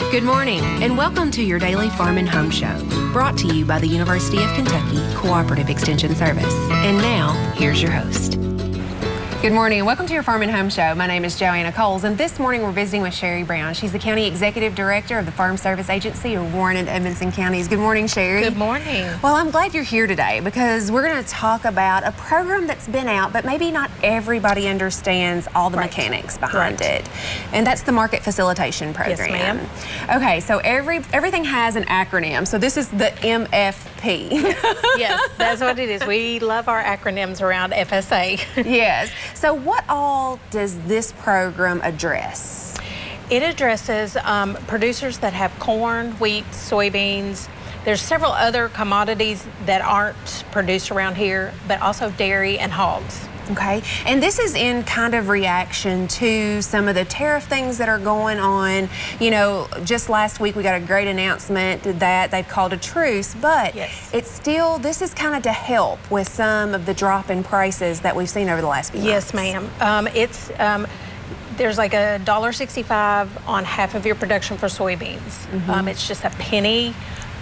Good morning, and welcome to your daily Farm and Home Show, brought to you by the University of Kentucky Cooperative Extension Service. And now, here's your host. Good morning, and welcome to your Farm and Home Show. My name is Joanna, and this morning we're visiting with Sherri Brown. She's the County Executive Director of the Farm Service Agency of Warren and Edmonson counties. Good morning, Sherri. Good morning. Well, I'm glad you're here today because we're going to talk about a program that's been out, but maybe not everybody understands all the mechanics behind it. And that's the Market Facilitation Program. Yes, ma'am. Okay, so everything has an acronym. So this is the MFP. Yes, that's what it is. We love our acronyms around FSA. Yes. So what all does this program address? It addresses producers that have corn, wheat, soybeans. There's several other commodities that aren't produced around here, but also dairy and hogs. Okay, and this is in kind of reaction to some of the tariff things that are going on. You know, just last week we got a great announcement that they've called a truce, but it's still, this is kind of to help with some of the drop in prices that we've seen over the last few months. Yes, ma'am. There's like $1.65 on half of your production for soybeans. It's just a penny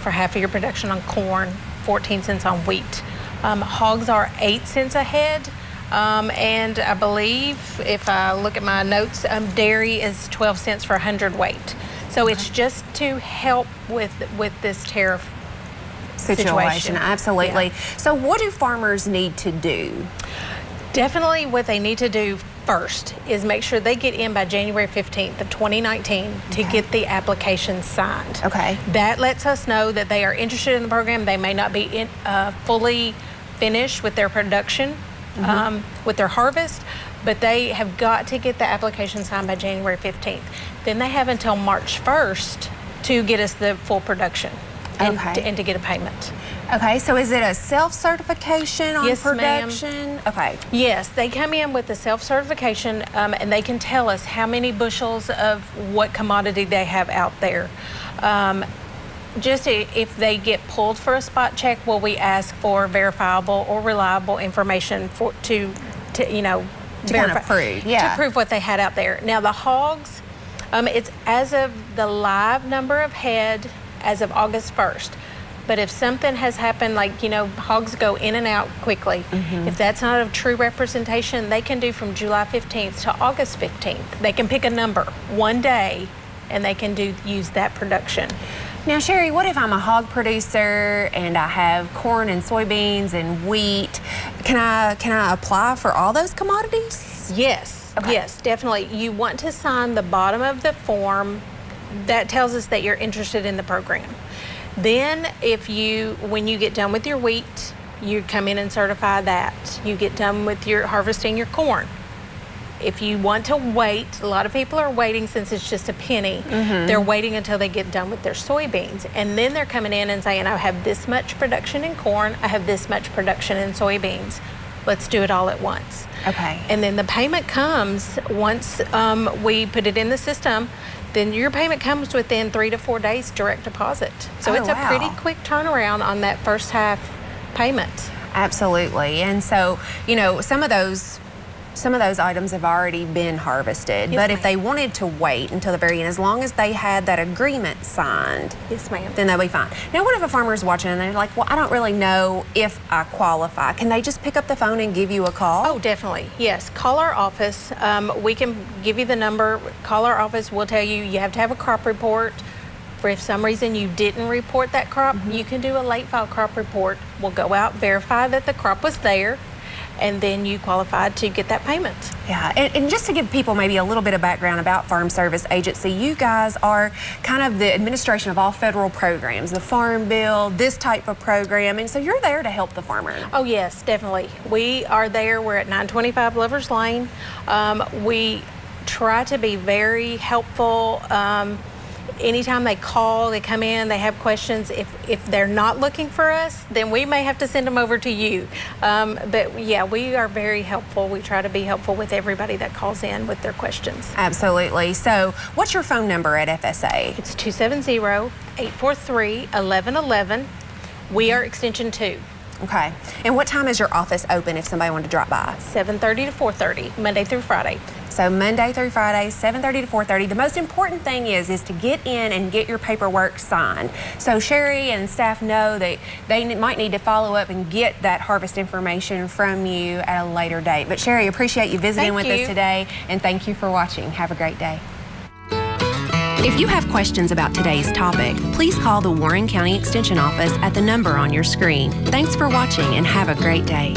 for half of your production on corn, 14 cents on wheat. Hogs are 8 cents a head. And I believe, if I look at my notes, dairy is 12 cents for 100 weight. So it's just to help with this tariff situation. Absolutely. Yeah. So what do farmers need to do? Definitely what they need to do first is make sure they get in by January 15th of 2019 to get the application signed. Okay. That lets us know that they are interested in the program. They may not be fully finished with their production. With their harvest, but they have got to get the application signed by January 15th. Then they have until March 1st to get us the full production and to get a payment. Okay, so is it a self-certification on production? Ma'am. Okay. Yes, they come in with the self-certification and they can tell us how many bushels of what commodity they have out there. Just if they get pulled for a spot check, will we ask for verifiable or reliable information to prove, to prove what they had out there. Now the hogs, it's as of the live number of head as of August 1st. But if something has happened, like, hogs go in and out quickly, if that's not a true representation, they can do from July 15th to August 15th. They can pick a number one day and they can use that production. Now, Sherri, what if I'm a hog producer and I have corn and soybeans and wheat? Can I apply for all those commodities? Yes, yes, definitely. You want to sign the bottom of the form that tells us that you're interested in the program. Then when you get done with your wheat, you come in and certify that. You get done with your harvesting your corn. If you want to wait, a lot of people are waiting since it's just a penny. They're waiting until they get done with their soybeans. And then they're coming in and saying, I have this much production in corn, I have this much production in soybeans. Let's do it all at once. Okay. And then the payment comes once we put it in the system. Then your payment comes within 3 to 4 days direct deposit. So it's a pretty quick turnaround on that first half payment. Absolutely. And so, some of those items have already been harvested, but if they wanted to wait until the very end, as long as they had that agreement signed, then they'll be fine. Now, what if a farmer is watching and they're like, well, I don't really know if I qualify. Can they just pick up the phone and give you a call? Oh, definitely. Yes. Call our office. We can give you the number. Call our office. We'll tell you have to have a crop report. For if some reason you didn't report that crop, you can do a late file crop report. We'll go out, verify that the crop was there, and then you qualified to get that payment. Yeah, and just to give people maybe a little bit of background about Farm Service Agency, you guys are kind of the administration of all federal programs, the Farm Bill, this type of program, and so you're there to help the farmer. Oh yes, definitely. We are there. We're at 925 Lovers Lane. We try to be very helpful. Anytime they call, they come in, they have questions. If they're not looking for us, then we may have to send them over to you. But yeah, we are very helpful. We try to be helpful with everybody that calls in with their questions. Absolutely. So what's your phone number at FSA? It's 270-843-1111. We are extension 2. Okay. And what time is your office open if somebody wanted to drop by? 7:30 to 4:30, Monday through Friday. So Monday through Friday, 7:30 to 4:30. The most important thing is to get in and get your paperwork signed. So Sherri and staff know that they might need to follow up and get that harvest information from you at a later date. But Sherri, appreciate you visiting with us today, and thank you for watching. Have a great day. If you have questions about today's topic, please call the Warren County Extension Office at the number on your screen. Thanks for watching and have a great day.